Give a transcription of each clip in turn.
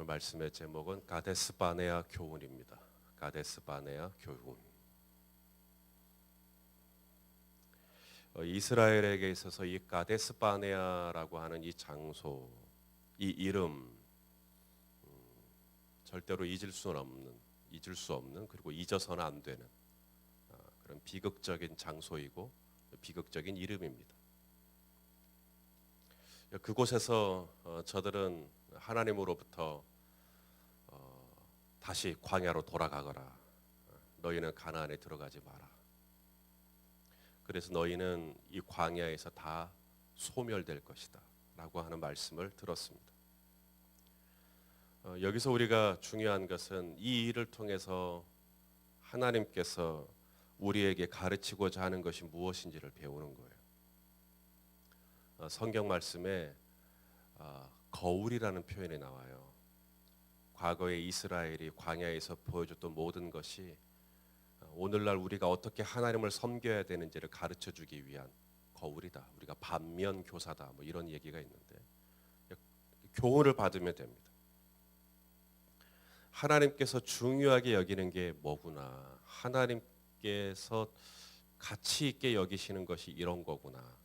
말씀의 제목은 가데스 바네아 교훈입니다. 가데스 바네아 교훈. 이스라엘에게 있어서 이 가데스 바네아라고 하는 이 장소, 이 이름 절대로 잊을 수 없는 그리고 잊어서는 안 되는 그런 비극적인 장소이고 비극적인 이름입니다. 그곳에서 저들은 하나님으로부터 다시 광야로 돌아가거라. 너희는 가나안에 들어가지 마라. 그래서 너희는 이 광야에서 다 소멸될 것이다 라고 하는 말씀을 들었습니다. 여기서 우리가 중요한 것은 이 일을 통해서 하나님께서 우리에게 가르치고자 하는 것이 무엇인지를 배우는 거예요. 성경 말씀에 거울이라는 표현이 나와요. 과거에 이스라엘이 광야에서 보여줬던 모든 것이 오늘날 우리가 어떻게 하나님을 섬겨야 되는지를 가르쳐주기 위한 거울이다. 우리가 반면 교사다. 뭐 이런 얘기가 있는데 교훈을 받으면 됩니다. 하나님께서 중요하게 여기는 게 뭐구나. 하나님께서 가치 있게 여기시는 것이 이런 거구나.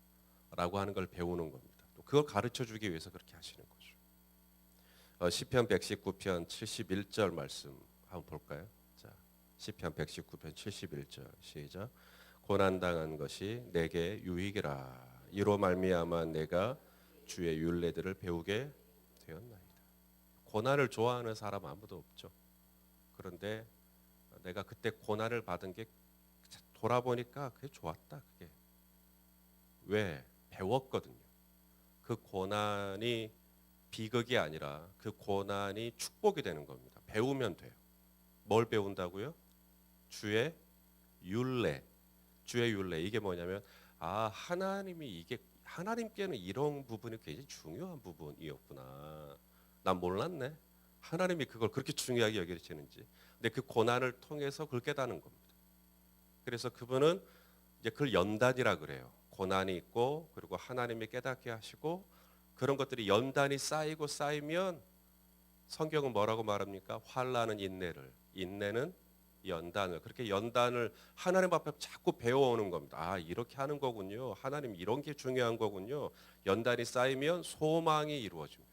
라고 하는 걸 배우는 겁니다. 또 그걸 가르쳐주기 위해서 그렇게 하시는 거죠. 시편 119편 71절 말씀 한번 볼까요? 자, 시편 119편 71절 시작. 고난당한 것이 내게 유익이라. 이로 말미암아 내가 주의 율례들을 배우게 되었나이다. 고난을 좋아하는 사람 아무도 없죠. 그런데 내가 그때 고난을 받은 게 돌아보니까 그게 좋았다. 그게 왜? 배웠거든요. 그 고난이 비극이 아니라 그 고난이 축복이 되는 겁니다. 배우면 돼요. 뭘 배운다고요? 주의 율례. 주의 율례. 이게 뭐냐면 하나님께는 이런 부분이 굉장히 중요한 부분이었구나. 난 몰랐네. 하나님이 그걸 그렇게 중요하게 여기시는지. 근데 그 고난을 통해서 그걸 깨닫는 겁니다. 그래서 그분은 이제 그걸 연단이라 그래요. 고난이 있고 그리고 하나님이 깨닫게 하시고 그런 것들이 연단이 쌓이면 성경은 뭐라고 말합니까? 환난은 인내를, 인내는 연단을. 그렇게 연단을 하나님 앞에 자꾸 배워오는 겁니다. 이렇게 하는 거군요. 하나님 이런 게 중요한 거군요. 연단이 쌓이면 소망이 이루어집니다.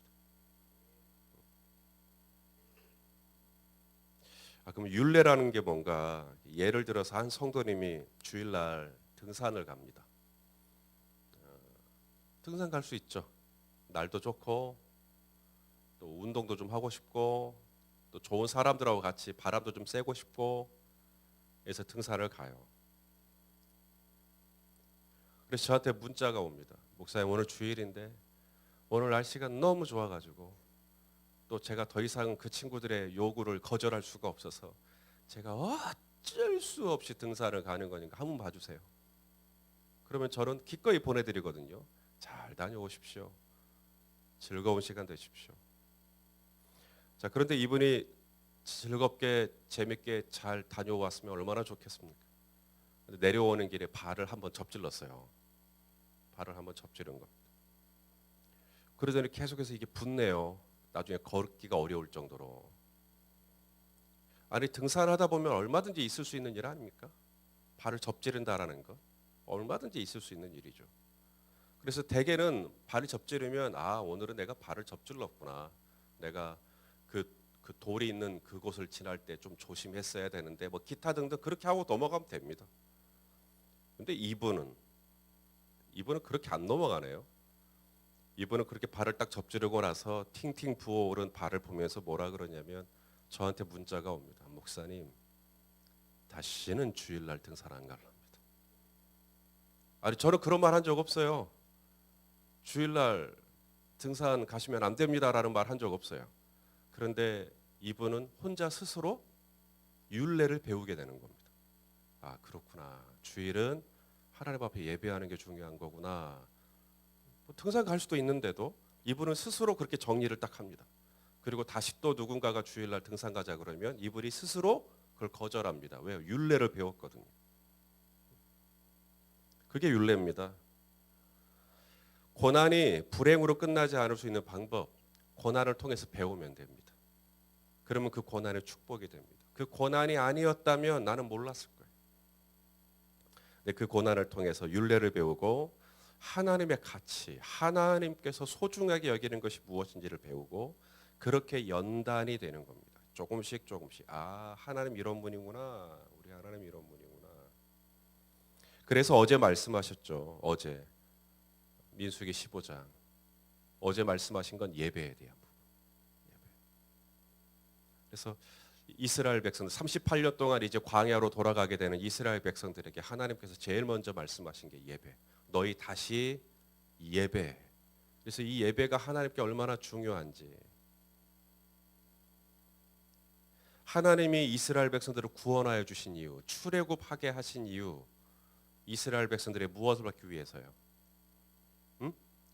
그럼 율례라는 게 뭔가? 예를 들어서 한 성도님이 주일날 등산을 갑니다. 등산 갈 수 있죠. 날도 좋고 또 운동도 좀 하고 싶고 또 좋은 사람들하고 같이 바람도 좀 쐬고 싶고 해서 등산을 가요. 그래서 저한테 문자가 옵니다. 목사님 오늘 주일인데 오늘 날씨가 너무 좋아가지고 또 제가 더 이상 그 친구들의 요구를 거절할 수가 없어서 제가 어쩔 수 없이 등산을 가는 거니까 한번 봐주세요. 그러면 저는 기꺼이 보내드리거든요. 잘 다녀오십시오. 즐거운 시간 되십시오. 자, 그런데 이분이 즐겁게 재밌게 잘 다녀왔으면 얼마나 좋겠습니까? 근데 내려오는 길에 발을 한번 접질렀어요. 발을 한번 접지른 겁니다. 그러더니 계속해서 이게 붓네요. 나중에 걷기가 어려울 정도로. 아니 등산하다 보면 얼마든지 있을 수 있는 일 아닙니까? 발을 접지른다라는 것 얼마든지 있을 수 있는 일이죠. 그래서 대개는 발이 접지르면 오늘은 내가 발을 접질렀구나. 내가 그 돌이 있는 그곳을 지날 때 좀 조심했어야 되는데 뭐 기타 등등 그렇게 하고 넘어가면 됩니다. 근데 이분은 그렇게 안 넘어가네요. 이분은 그렇게 발을 딱 접지르고 나서 팅팅 부어오른 발을 보면서 뭐라 그러냐면 저한테 문자가 옵니다. 목사님 다시는 주일날 등산 안 가랍니다. 아니 저는 그런 말 한 적 없어요. 주일날 등산 가시면 안 됩니다라는 말 한 적 없어요. 그런데 이분은 혼자 스스로 율례를 배우게 되는 겁니다. 그렇구나. 주일은 하나님 앞에 예배하는 게 중요한 거구나. 등산 갈 수도 있는데도 이분은 스스로 그렇게 정리를 딱 합니다. 그리고 다시 또 누군가가 주일날 등산 가자 그러면 이분이 스스로 그걸 거절합니다. 왜요? 율례를 배웠거든요. 그게 율례입니다. 고난이 불행으로 끝나지 않을 수 있는 방법, 고난을 통해서 배우면 됩니다. 그러면 그 고난의 축복이 됩니다. 그 고난이 아니었다면 나는 몰랐을 거예요. 근데 그 고난을 통해서 율례를 배우고 하나님의 가치, 하나님께서 소중하게 여기는 것이 무엇인지를 배우고 그렇게 연단이 되는 겁니다. 조금씩 조금씩. 아, 하나님 이런 분이구나. 우리 하나님 이런 분이구나. 그래서 어제 말씀하셨죠. 어제 민수기 15장. 어제 말씀하신 건 예배에 대한 부분. 예배. 그래서 이스라엘 백성들 38년 동안 이제 광야로 돌아가게 되는 이스라엘 백성들에게 하나님께서 제일 먼저 말씀하신 게 예배. 너희 다시 예배. 그래서 이 예배가 하나님께 얼마나 중요한지. 하나님이 이스라엘 백성들을 구원하여 주신 이유, 출애굽하게 하신 이유, 이스라엘 백성들의 무엇을 받기 위해서요?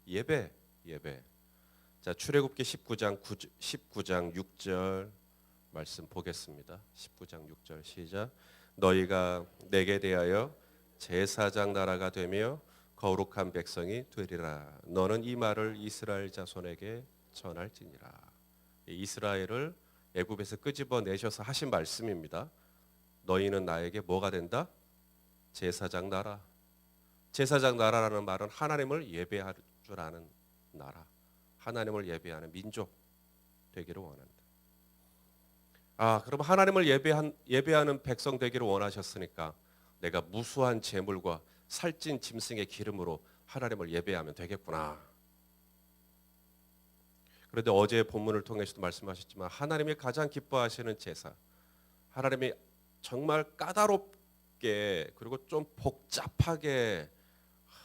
예배, 예배. 자, 출애굽기 19장 6절 말씀 보겠습니다. 19장 6절 시작. 너희가 내게 대하여 제사장 나라가 되며 거룩한 백성이 되리라. 너는 이 말을 이스라엘 자손에게 전할지니라. 이스라엘을 애굽에서 끄집어 내셔서 하신 말씀입니다. 너희는 나에게 뭐가 된다? 제사장 나라. 제사장 나라라는 말은 하나님을 예배할 줄 아는 나라. 하나님을 예배하는 민족 되기를 원한다. 아, 그럼 하나님을 예배하는 백성 되기를 원하셨으니까 내가 무수한 재물과 살찐 짐승의 기름으로 하나님을 예배하면 되겠구나. 그런데 어제 본문을 통해서도 말씀하셨지만 하나님이 가장 기뻐하시는 제사, 하나님이 정말 까다롭게 그리고 좀 복잡하게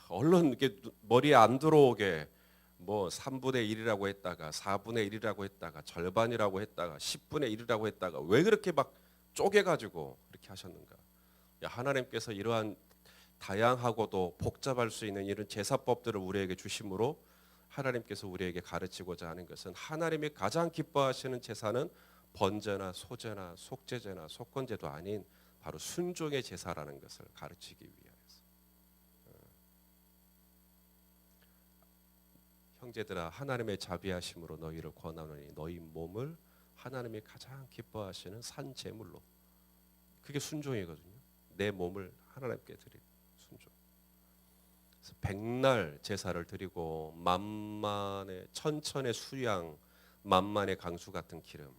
얼른 이렇게 머리에 안 들어오게 뭐 3분의 1이라고 했다가 4분의 1이라고 했다가 절반이라고 했다가 10분의 1이라고 했다가 왜 그렇게 막 쪼개가지고 그렇게 하셨는가? 하나님께서 이러한 다양하고도 복잡할 수 있는 이런 제사법들을 우리에게 주심으로 하나님께서 우리에게 가르치고자 하는 것은 하나님이 가장 기뻐하시는 제사는 번제나 소제나 속제제나 속건제도 아닌 바로 순종의 제사라는 것을 가르치기 위하여서. 형제들아, 하나님의 자비하심으로 너희를 권하노니 너희 몸을 하나님이 가장 기뻐하시는 산 제물로, 그게 순종이거든요. 내 몸을 하나님께 드리는 순종. 그래서 백날 제사를 드리고 만만의 천천의 수양, 만만의 강수 같은 기름.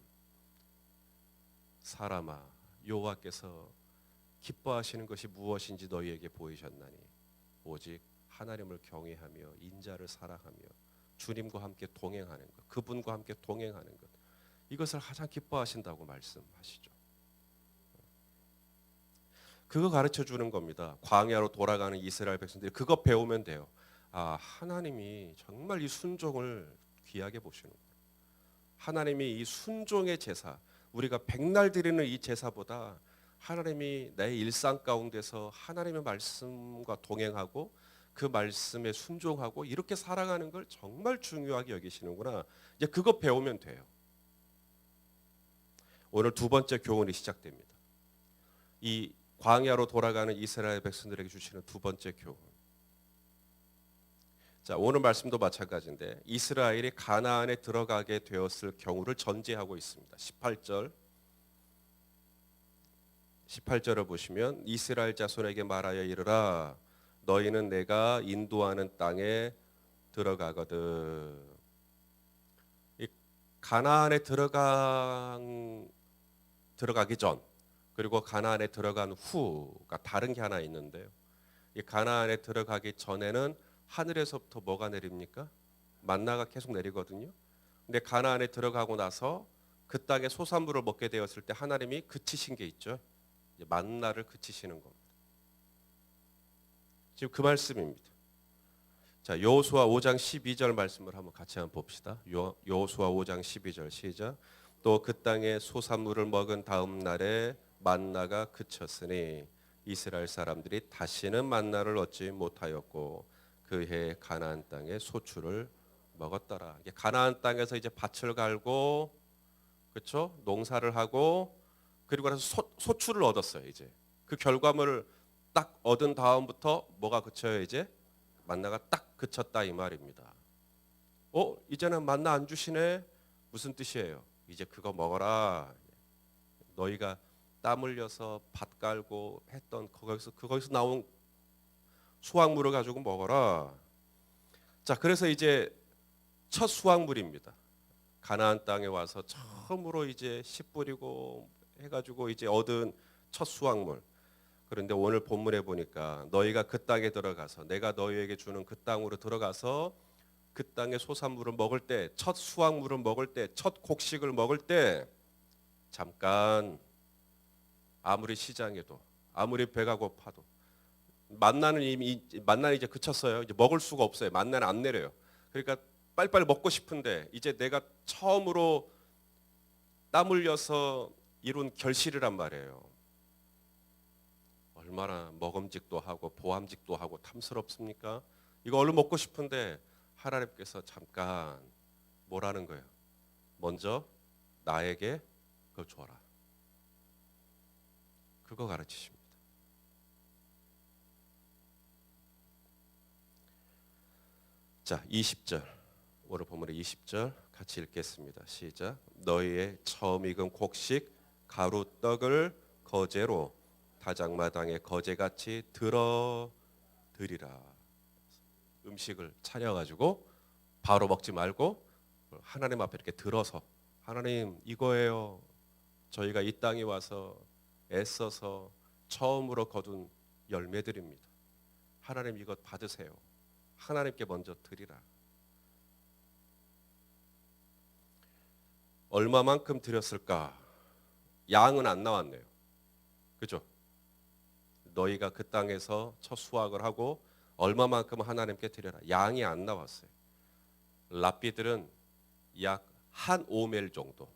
사람아, 여호와께서 기뻐하시는 것이 무엇인지 너희에게 보이셨나니 오직 하나님을 경외하며 인자를 사랑하며 주님과 함께 동행하는 것, 그분과 함께 동행하는 것, 이것을 가장 기뻐하신다고 말씀하시죠. 그거 가르쳐 주는 겁니다. 광야로 돌아가는 이스라엘 백성들이 그거 배우면 돼요. 아, 하나님이 정말 이 순종을 귀하게 보시는 거예요. 하나님이 이 순종의 제사, 우리가 백날 드리는 이 제사보다 하나님이 내 일상 가운데서 하나님의 말씀과 동행하고 그 말씀에 순종하고 이렇게 살아가는 걸 정말 중요하게 여기시는구나. 이제 그거 배우면 돼요. 오늘 두 번째 교훈이 시작됩니다. 이 광야로 돌아가는 이스라엘 백성들에게 주시는 두 번째 교훈. 자, 오늘 말씀도 마찬가지인데 이스라엘이 가나안에 들어가게 되었을 경우를 전제하고 있습니다. 18절을 보시면 이스라엘 자손에게 말하여 이르라 너희는 내가 인도하는 땅에 들어가거든. 이 가나안에 들어가기 전 그리고 가나안에 들어간 후가 다른 게 하나 있는데요. 이 가나안에 들어가기 전에는 하늘에서부터 뭐가 내립니까? 만나가 계속 내리거든요. 근데 가나안에 들어가고 나서 그 땅에 소산물을 먹게 되었을 때 하나님이 그치신 게 있죠. 이제 만나를 그치시는 겁니다. 지금 그 말씀입니다. 자, 여호수아 5장 12절 말씀을 한번 같이 한번 봅시다. 여호수아 5장 12절 시작. 또 그 땅에 소산물을 먹은 다음 날에 만나가 그쳤으니 이스라엘 사람들이 다시는 만나를 얻지 못하였고 그 해 가나안 땅에 소출을 먹었더라. 가나안 땅에서 이제 밭을 갈고 그렇죠? 농사를 하고 그리고 나서 소출을 얻었어요. 이제 그 결과물을 딱 얻은 다음부터 뭐가 그쳐요? 이제 만나가 딱 그쳤다 이 말입니다. 이제는 만나 안 주시네? 무슨 뜻이에요? 이제 그거 먹어라. 너희가 땀 흘려서 밭 깔고 했던 그거기서 나온 수확물을 가지고 먹어라. 자, 그래서 이제 첫 수확물입니다. 가나안 땅에 와서 처음으로 이제 씨 뿌리고 해가지고 이제 얻은 첫 수확물. 그런데 오늘 본문에 보니까 너희가 그 땅에 들어가서 내가 너희에게 주는 그 땅으로 들어가서 그 땅의 소산물을 먹을 때, 첫 수확물을 먹을 때, 첫 곡식을 먹을 때 잠깐 아무리 시장에도 아무리 배가 고파도 만나는 이제 그쳤어요. 이제 먹을 수가 없어요. 만나는 안 내려요. 그러니까 빨리빨리 먹고 싶은데 이제 내가 처음으로 땀 흘려서 이룬 결실이란 말이에요. 얼마나 먹음직도 하고 보암직도 하고 탐스럽습니까? 이거 얼른 먹고 싶은데 하나님께서 잠깐 뭐라는 거예요? 먼저 나에게 그걸 줘라. 그거 가르치십니다. 자, 20절. 오늘 본문의 20절 같이 읽겠습니다. 시작. 너희의 처음 익은 곡식 가루 떡을 거제로 다장마당에 거제같이 드리라. 음식을 차려가지고 바로 먹지 말고 하나님 앞에 이렇게 들어서 하나님 이거예요. 저희가 이 땅에 와서 애써서 처음으로 거둔 열매들입니다. 하나님 이것 받으세요. 하나님께 먼저 드리라. 얼마만큼 드렸을까? 양은 안 나왔네요. 그죠? 너희가 그 땅에서 첫 수확을 하고 얼마만큼 하나님께 드려라. 양이 안 나왔어요. 랍비들은 약 한 오멜 정도,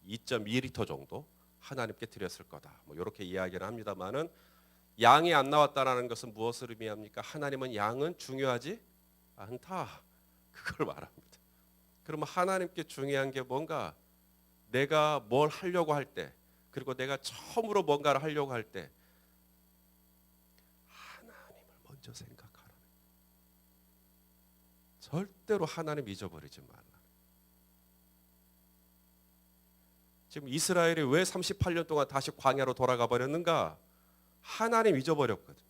2.2리터 정도 하나님께 드렸을 거다. 뭐 이렇게 이야기를 합니다만은 양이 안 나왔다라는 것은 무엇을 의미합니까? 하나님은 양은 중요하지 않다. 그걸 말합니다. 그러면 하나님께 중요한 게 뭔가 내가 뭘 하려고 할 때, 그리고 내가 처음으로 뭔가를 하려고 할 때 하나님을 먼저 생각하라. 절대로 하나님 잊어버리지 말라. 지금 이스라엘이 왜 38년 동안 다시 광야로 돌아가 버렸는가? 하나님 잊어버렸거든.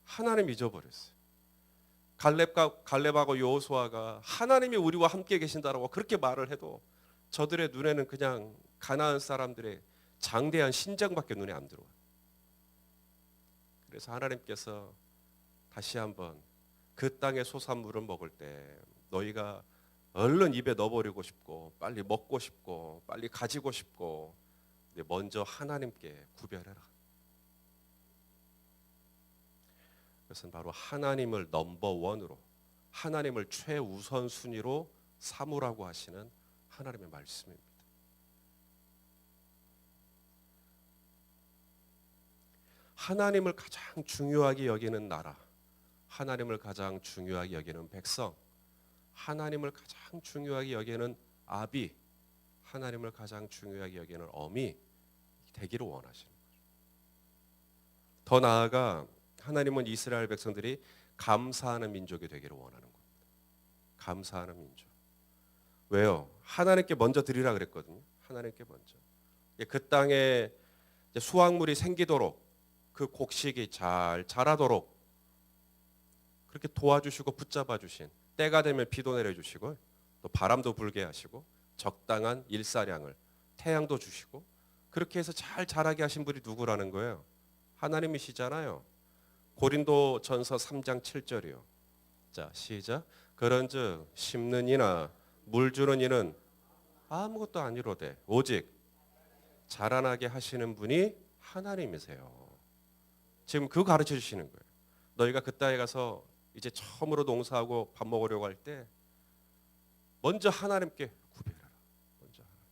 하나님 잊어버렸어요. 갈렙하고 여호수아가 하나님이 우리와 함께 계신다라고 그렇게 말을 해도 저들의 눈에는 그냥 가나안 사람들의 장대한 신장밖에 눈에 안 들어와요. 그래서 하나님께서 다시 한번 그 땅의 소산물을 먹을 때 너희가 얼른 입에 넣어버리고 싶고 빨리 먹고 싶고 빨리 가지고 싶고 근데 먼저 하나님께 구별해라. 그것은 바로 하나님을 넘버원으로 하나님을 최우선 순위로 삼으라고 하시는 하나님의 말씀입니다. 하나님을 가장 중요하게 여기는 나라, 하나님을 가장 중요하게 여기는 백성, 하나님을 가장 중요하게 여기는 아비, 하나님을 가장 중요하게 여기는 어미 되기를 원하시는 거죠. 더 나아가 하나님은 이스라엘 백성들이 감사하는 민족이 되기를 원하는 겁니다. 감사하는 민족. 왜요? 하나님께 먼저 드리라 그랬거든요. 하나님께 먼저. 그 땅에 수확물이 생기도록 그 곡식이 잘 자라도록 그렇게 도와주시고 붙잡아 주신, 때가 되면 비도 내려주시고 또 바람도 불게 하시고 적당한 일사량을 태양도 주시고 그렇게 해서 잘 자라게 하신 분이 누구라는 거예요? 하나님이시잖아요. 고린도전서 3장 7절이요. 자, 시작. 그런즉 심는 이나 물 주는 이는 아무것도 아니로되 오직 자라나게 하시는 분이 하나님이세요. 지금 그거 가르쳐 주시는 거예요. 너희가 그 땅에 가서 이제 처음으로 농사하고 밥 먹으려고 할 때 먼저 하나님께 구별해라. 먼저 하나님.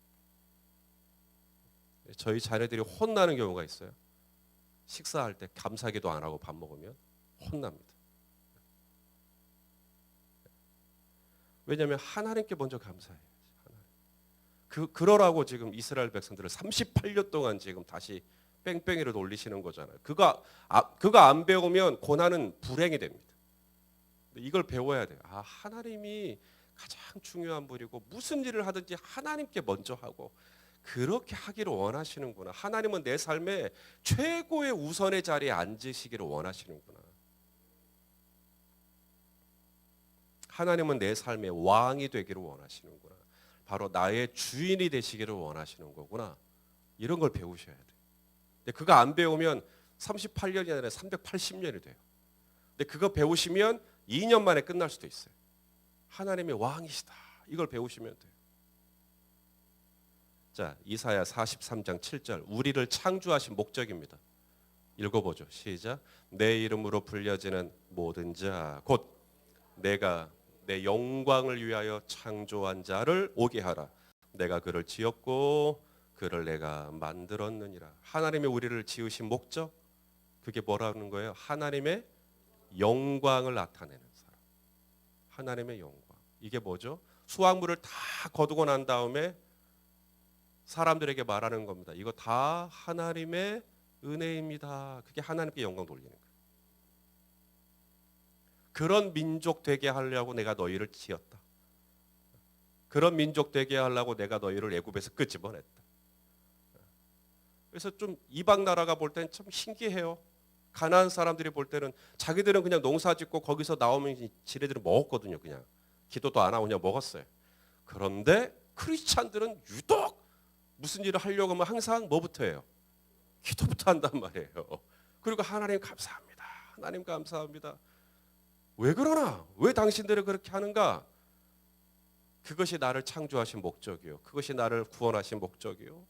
저희 자녀들이 혼나는 경우가 있어요. 식사할 때 감사기도 안 하고 밥 먹으면 혼납니다. 왜냐하면 하나님께 먼저 감사해야지. 그러라고 지금 이스라엘 백성들을 38년 동안 지금 다시 뺑뺑이를 돌리시는 거잖아요. 그거 안 배우면 고난은 불행이 됩니다. 이걸 배워야 돼요. 하나님이 가장 중요한 분이고 무슨 일을 하든지 하나님께 먼저 하고 그렇게 하기를 원하시는구나. 하나님은 내 삶에 최고의 우선의 자리에 앉으시기를 원하시는구나. 하나님은 내 삶의 왕이 되기를 원하시는구나. 바로 나의 주인이 되시기를 원하시는 거구나. 이런 걸 배우셔야 돼요. 근데 그거 안 배우면 38년이 아니라 380년이 돼요. 근데 그거 배우시면 2년 만에 끝날 수도 있어요. 하나님의 왕이시다. 이걸 배우시면 돼요. 자, 이사야 43장 7절. 우리를 창조하신 목적입니다. 읽어보죠. 시작. 내 이름으로 불려지는 모든 자, 곧 내가 내 영광을 위하여 창조한 자를 오게 하라. 내가 그를 지었고 그를 내가 만들었느니라. 하나님이 우리를 지으신 목적, 그게 뭐라는 거예요? 하나님의 영광을 나타내는 사람. 하나님의 영광. 이게 뭐죠? 수확물을 다 거두고 난 다음에 사람들에게 말하는 겁니다. 이거 다 하나님의 은혜입니다. 그게 하나님께 영광 돌리는 거예요. 그런 민족 되게 하려고 내가 너희를 지었다. 그런 민족 되게 하려고 내가 너희를 애굽에서 끄집어냈다. 그래서 좀 이방 나라가 볼 때는 참 신기해요. 가나안 사람들이 볼 때는 자기들은 그냥 농사 짓고 거기서 나오면 지네들은 먹었거든요. 그냥 기도도 안 하고 그냥 먹었어요. 그런데 크리스찬들은 유독 무슨 일을 하려고 하면 항상 뭐부터 해요? 기도부터 한단 말이에요. 그리고 하나님 감사합니다. 하나님 감사합니다. 왜 그러나? 왜 당신들이 그렇게 하는가? 그것이 나를 창조하신 목적이요. 그것이 나를 구원하신 목적이요.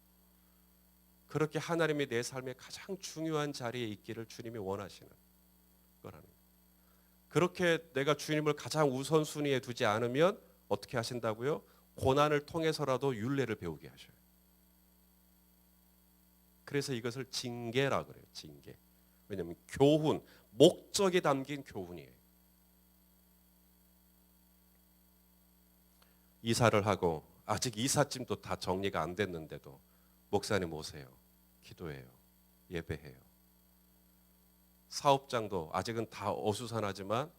그렇게 하나님이 내 삶의 가장 중요한 자리에 있기를 주님이 원하시는 거라는 거예요. 그렇게 내가 주님을 가장 우선순위에 두지 않으면 어떻게 하신다고요? 고난을 통해서라도 율례를 배우게 하셔요. 그래서 이것을 징계라 그래요. 징계. 왜냐하면 교훈, 목적이 담긴 교훈이에요. 이사를 하고 아직 이삿짐도 다 정리가 안 됐는데도 목사님 오세요. 기도해요. 예배해요. 사업장도 아직은 다 어수선하지만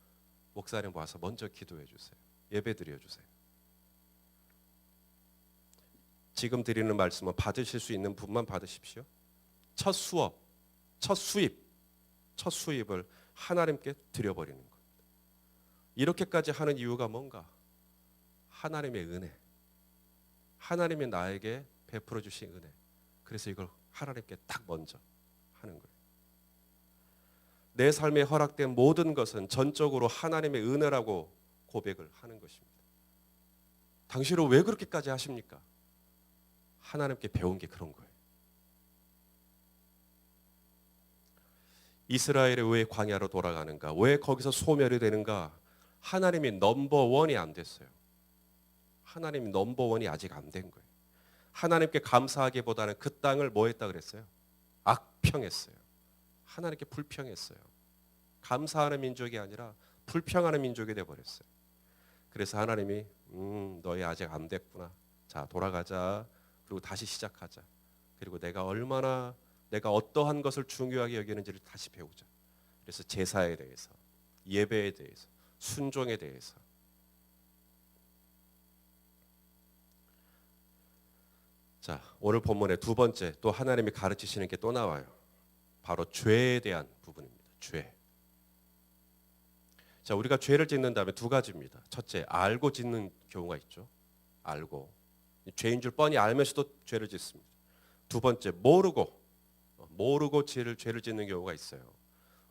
목사님 와서 먼저 기도해 주세요. 예배 드려 주세요. 지금 드리는 말씀은 받으실 수 있는 분만 받으십시오. 첫 수업, 첫 수입을 하나님께 드려버리는 겁니다. 이렇게까지 하는 이유가 뭔가? 하나님의 은혜, 하나님이 나에게 베풀어 주신 은혜. 그래서 이걸 하나님께 딱 먼저 하는 거예요. 내 삶에 허락된 모든 것은 전적으로 하나님의 은혜라고 고백을 하는 것입니다. 당신은 왜 그렇게까지 하십니까? 하나님께 배운 게 그런 거예요. 이스라엘이 왜 광야로 돌아가는가? 왜 거기서 소멸이 되는가? 하나님이 넘버원이 안 됐어요. 하나님이 넘버원이 아직 안 된 거예요. 하나님께 감사하기보다는 그 땅을 뭐 했다 그랬어요? 악평했어요. 하나님께 불평했어요. 감사하는 민족이 아니라 불평하는 민족이 돼버렸어요. 그래서 하나님이 너희 아직 안 됐구나. 자, 돌아가자. 그리고 다시 시작하자. 그리고 내가 어떠한 것을 중요하게 여기는지를 다시 배우자. 그래서 제사에 대해서, 예배에 대해서, 순종에 대해서. 자, 오늘 본문의 두 번째 또 하나님이 가르치시는 게 또 나와요. 바로 죄에 대한 부분입니다. 죄. 자, 우리가 죄를 짓는다면 두 가지입니다. 첫째, 알고 짓는 경우가 있죠. 알고. 죄인 줄 뻔히 알면서도 죄를 짓습니다. 두 번째, 모르고 죄를 짓는 경우가 있어요.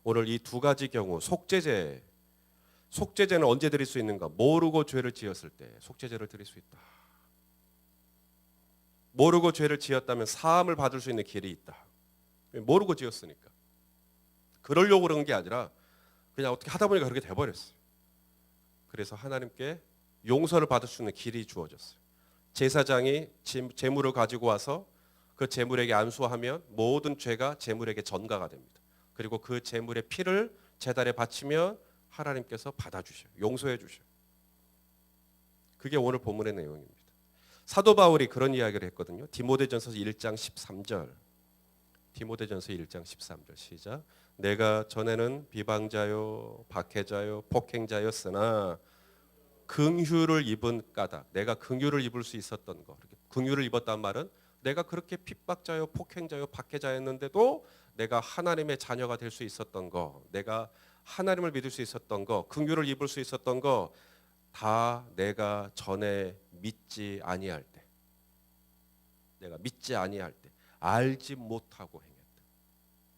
오늘 이 두 가지 경우, 속죄제는 언제 드릴 수 있는가? 모르고 죄를 지었을 때 속죄제를 드릴 수 있다. 모르고 죄를 지었다면 사함을 받을 수 있는 길이 있다. 모르고 지었으니까. 그러려고 그런 게 아니라 그냥 어떻게 하다 보니까 그렇게 돼버렸어요. 그래서 하나님께 용서를 받을 수 있는 길이 주어졌어요. 제사장이 제물을 가지고 와서 그 제물에게 안수하면 모든 죄가 제물에게 전가가 됩니다. 그리고 그 제물의 피를 제단에 바치면 하나님께서 받아주셔요. 용서해 주셔요. 그게 오늘 본문의 내용입니다. 사도 바울이 그런 이야기를 했거든요. 디모데전서 1장 13절. 디모데전서 1장 13절 시작. 내가 전에는 비방자요, 박해자요, 폭행자였으나 긍휼을 입은 까닭, 내가 긍휼을 입을 수 있었던 거. 긍휼을 입었단 말은 내가 그렇게 핍박자요, 폭행자요, 박해자였는데도 내가 하나님의 자녀가 될 수 있었던 거, 내가 하나님을 믿을 수 있었던 거, 긍휼을 입을 수 있었던 거, 다 내가 전에 믿지 아니할 때, 내가 믿지 아니할 때, 알지 못하고 행했다.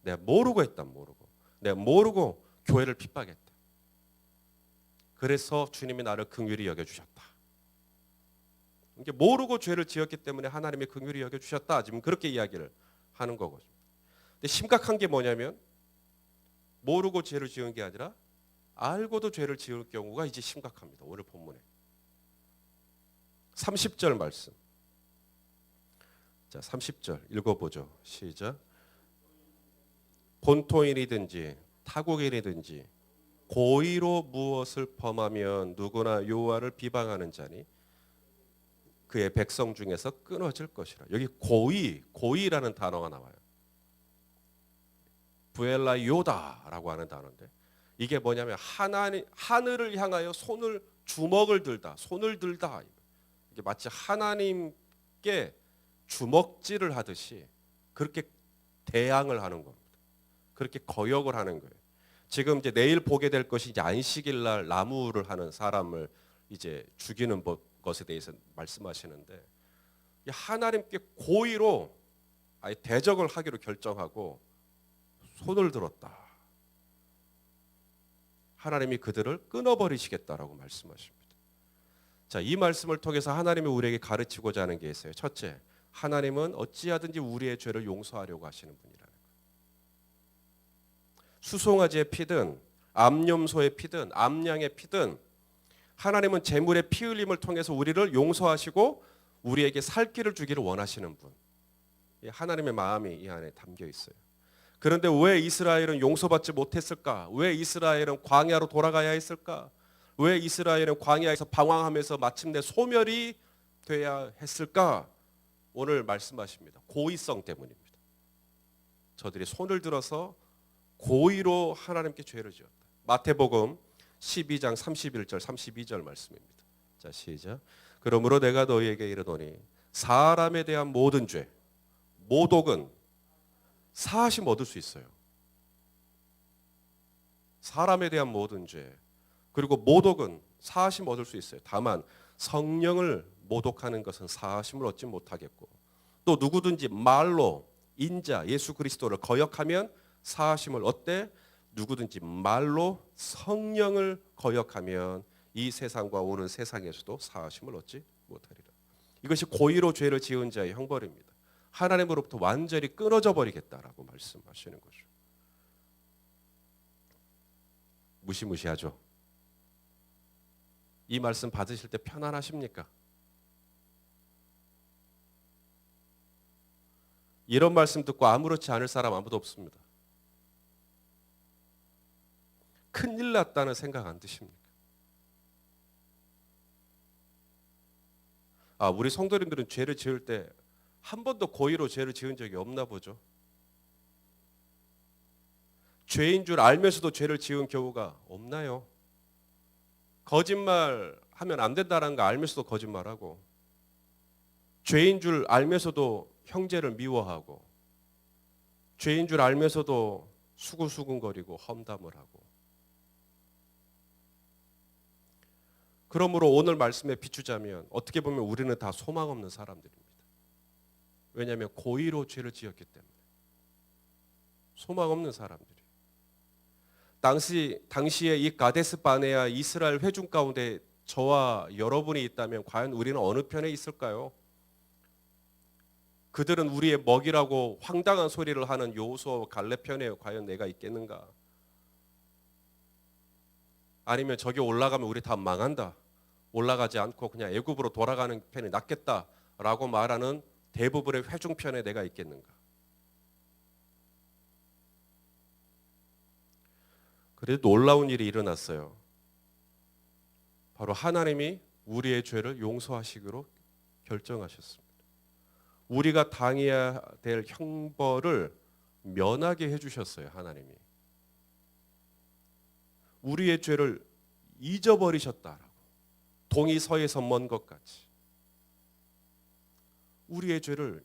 내가 모르고 했다, 모르고. 내가 모르고 교회를 핍박했다. 그래서 주님이 나를 긍휼히 여겨주셨다. 이게 모르고 죄를 지었기 때문에 하나님이 긍휼히 여겨주셨다. 지금 그렇게 이야기를 하는 거거든요. 근데 심각한 게 뭐냐면 모르고 죄를 지은 게 아니라 알고도 죄를 지을 경우가 이제 심각합니다. 오늘 본문에 30절 말씀. 자, 30절 읽어보죠. 시작. 본토인이든지 타국인이든지 고의로 무엇을 범하면 누구나 여호와를 비방하는 자니 그의 백성 중에서 끊어질 것이라. 여기 고의라는 단어가 나와요. 부엘라요다라고 하는 단어인데 이게 뭐냐면 하늘을 향하여 주먹을 들다, 손을 들다. 이게 마치 하나님께 주먹질을 하듯이 그렇게 대항을 하는 겁니다. 그렇게 거역을 하는 거예요. 지금 이제 내일 보게 될 것이 이제 안식일 날 나무를 하는 사람을 이제 죽이는 것에 대해서 말씀하시는데 하나님께 고의로 아예 대적을 하기로 결정하고 손을 들었다. 하나님이 그들을 끊어버리시겠다라고 말씀하십니다. 자, 이 말씀을 통해서 하나님이 우리에게 가르치고자 하는 게 있어요. 첫째, 하나님은 어찌하든지 우리의 죄를 용서하려고 하시는 분이라는 거예요. 수송아지의 피든 암염소의 피든 암양의 피든 하나님은 제물의 피 흘림을 통해서 우리를 용서하시고 우리에게 살 길을 주기를 원하시는 분. 하나님의 마음이 이 안에 담겨 있어요. 그런데 왜 이스라엘은 용서받지 못했을까? 왜 이스라엘은 광야로 돌아가야 했을까? 왜 이스라엘은 광야에서 방황하면서 마침내 소멸이 돼야 했을까? 오늘 말씀하십니다. 고의성 때문입니다. 저들이 손을 들어서 고의로 하나님께 죄를 지었다. 마태복음 12장 31절 32절 말씀입니다. 자, 시작. 그러므로 내가 너희에게 이르노니 사람에 대한 모든 죄, 모독은 사하심 얻을 수 있어요. 사람에 대한 모든 죄, 그리고 모독은 사하심 얻을 수 있어요. 다만 성령을 모독하는 것은 사하심을 얻지 못하겠고 또 누구든지 말로 인자 예수 그리스도를 거역하면 사하심을 얻되 누구든지 말로 성령을 거역하면 이 세상과 오는 세상에서도 사하심을 얻지 못하리라. 이것이 고의로 죄를 지은 자의 형벌입니다. 하나님으로부터 완전히 끊어져 버리겠다라고 말씀하시는 거죠. 무시무시하죠. 이 말씀 받으실 때 편안하십니까? 이런 말씀 듣고 아무렇지 않을 사람 아무도 없습니다. 큰일 났다는 생각 안 드십니까? 우리 성도님들은 죄를 지을 때 한 번도 고의로 죄를 지은 적이 없나 보죠. 죄인 줄 알면서도 죄를 지은 경우가 없나요? 거짓말 하면 안 된다는 거 알면서도 거짓말하고 죄인 줄 알면서도 형제를 미워하고 죄인 줄 알면서도 수근수근거리고 험담을 하고 그러므로 오늘 말씀에 비추자면 어떻게 보면 우리는 다 소망 없는 사람들입니다. 왜냐하면 고의로 죄를 지었기 때문에 소망 없는 사람들이. 당시에 이 가데스 바네아 이스라엘 회중 가운데 저와 여러분이 있다면 과연 우리는 어느 편에 있을까요? 그들은 우리의 먹이라고 황당한 소리를 하는 여호수아와 갈렙 편에 과연 내가 있겠는가? 아니면 저기 올라가면 우리 다 망한다. 올라가지 않고 그냥 애굽으로 돌아가는 편이 낫겠다라고 말하는 대부분의 회중편에 내가 있겠는가? 그래도 놀라운 일이 일어났어요. 바로 하나님이 우리의 죄를 용서하시기로 결정하셨습니다. 우리가 당해야 될 형벌을 면하게 해주셨어요. 하나님이. 우리의 죄를 잊어버리셨다라고. 동이 서에서 먼 것 같이 우리의 죄를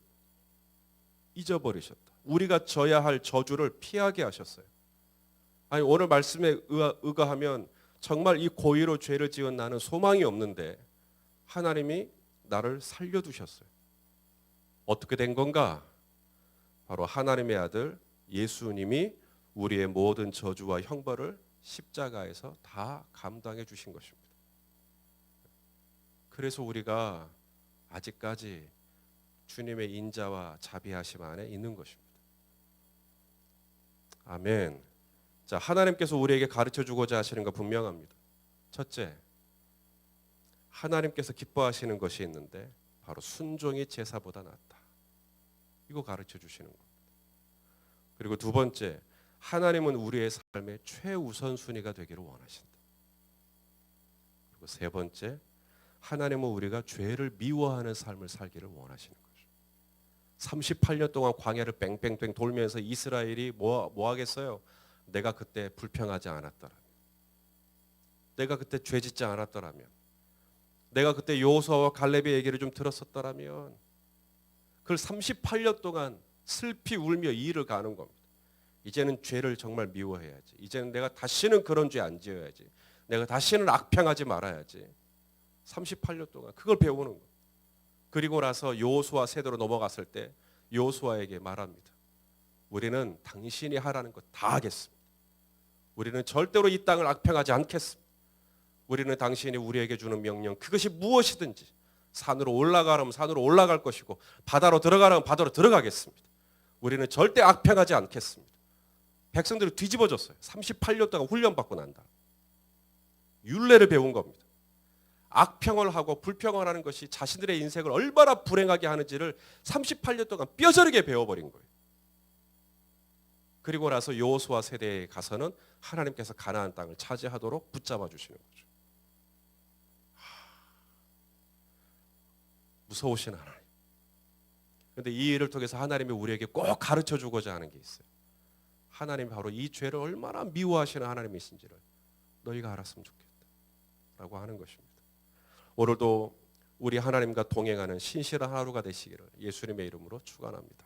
잊어버리셨다. 우리가 져야 할 저주를 피하게 하셨어요. 아니 오늘 말씀에 의거하면 정말 이 고의로 죄를 지은 나는 소망이 없는데 하나님이 나를 살려두셨어요. 어떻게 된 건가? 바로 하나님의 아들 예수님이 우리의 모든 저주와 형벌을 십자가에서 다 감당해 주신 것입니다. 그래서 우리가 아직까지 주님의 인자와 자비하심 안에 있는 것입니다. 아멘. 자, 하나님께서 우리에게 가르쳐 주고자 하시는 거 분명합니다. 첫째, 하나님께서 기뻐하시는 것이 있는데 바로 순종이 제사보다 낫다. 이거 가르쳐 주시는 겁니다. 그리고 두 번째, 하나님은 우리의 삶의 최우선순위가 되기를 원하신다. 그리고 세 번째, 하나님은 우리가 죄를 미워하는 삶을 살기를 원하시는 거죠. 38년 동안 광야를 뺑뺑뺑 돌면서 이스라엘이 뭐 하겠어요? 내가 그때 불평하지 않았더라면, 내가 그때 죄짓지 않았더라면, 내가 그때 여호수아와 갈렙의 얘기를 좀 들었었더라면, 그걸 38년 동안 슬피 울며 이 일을 가는 겁니다. 이제는 죄를 정말 미워해야지. 이제는 내가 다시는 그런 죄 안 지어야지. 내가 다시는 악평하지 말아야지. 38년 동안 그걸 배우는 거예요. 그리고 나서 여호수아 세대로 넘어갔을 때 여호수아에게 말합니다. 우리는 당신이 하라는 것 다 하겠습니다. 우리는 절대로 이 땅을 악평하지 않겠습니다. 우리는 당신이 우리에게 주는 명령 그것이 무엇이든지 산으로 올라가라면 산으로 올라갈 것이고 바다로 들어가라면 바다로 들어가겠습니다. 우리는 절대 악평하지 않겠습니다. 백성들이 뒤집어졌어요. 38년 동안 훈련받고 난다. 율례를 배운 겁니다. 악평을 하고 불평을 하는 것이 자신들의 인생을 얼마나 불행하게 하는지를 38년 동안 뼈저리게 배워버린 거예요. 그리고 나서 여호수아 세대에 가서는 하나님께서 가나안 땅을 차지하도록 붙잡아 주시는 거죠. 무서우신 하나님. 그런데 이 일을 통해서 하나님이 우리에게 꼭 가르쳐 주고자 하는 게 있어요. 하나님이 바로 이 죄를 얼마나 미워하시는 하나님이신지를 너희가 알았으면 좋겠다 라고 하는 것입니다. 오늘도 우리 하나님과 동행하는 신실한 하루가 되시기를 예수님의 이름으로 축원합니다.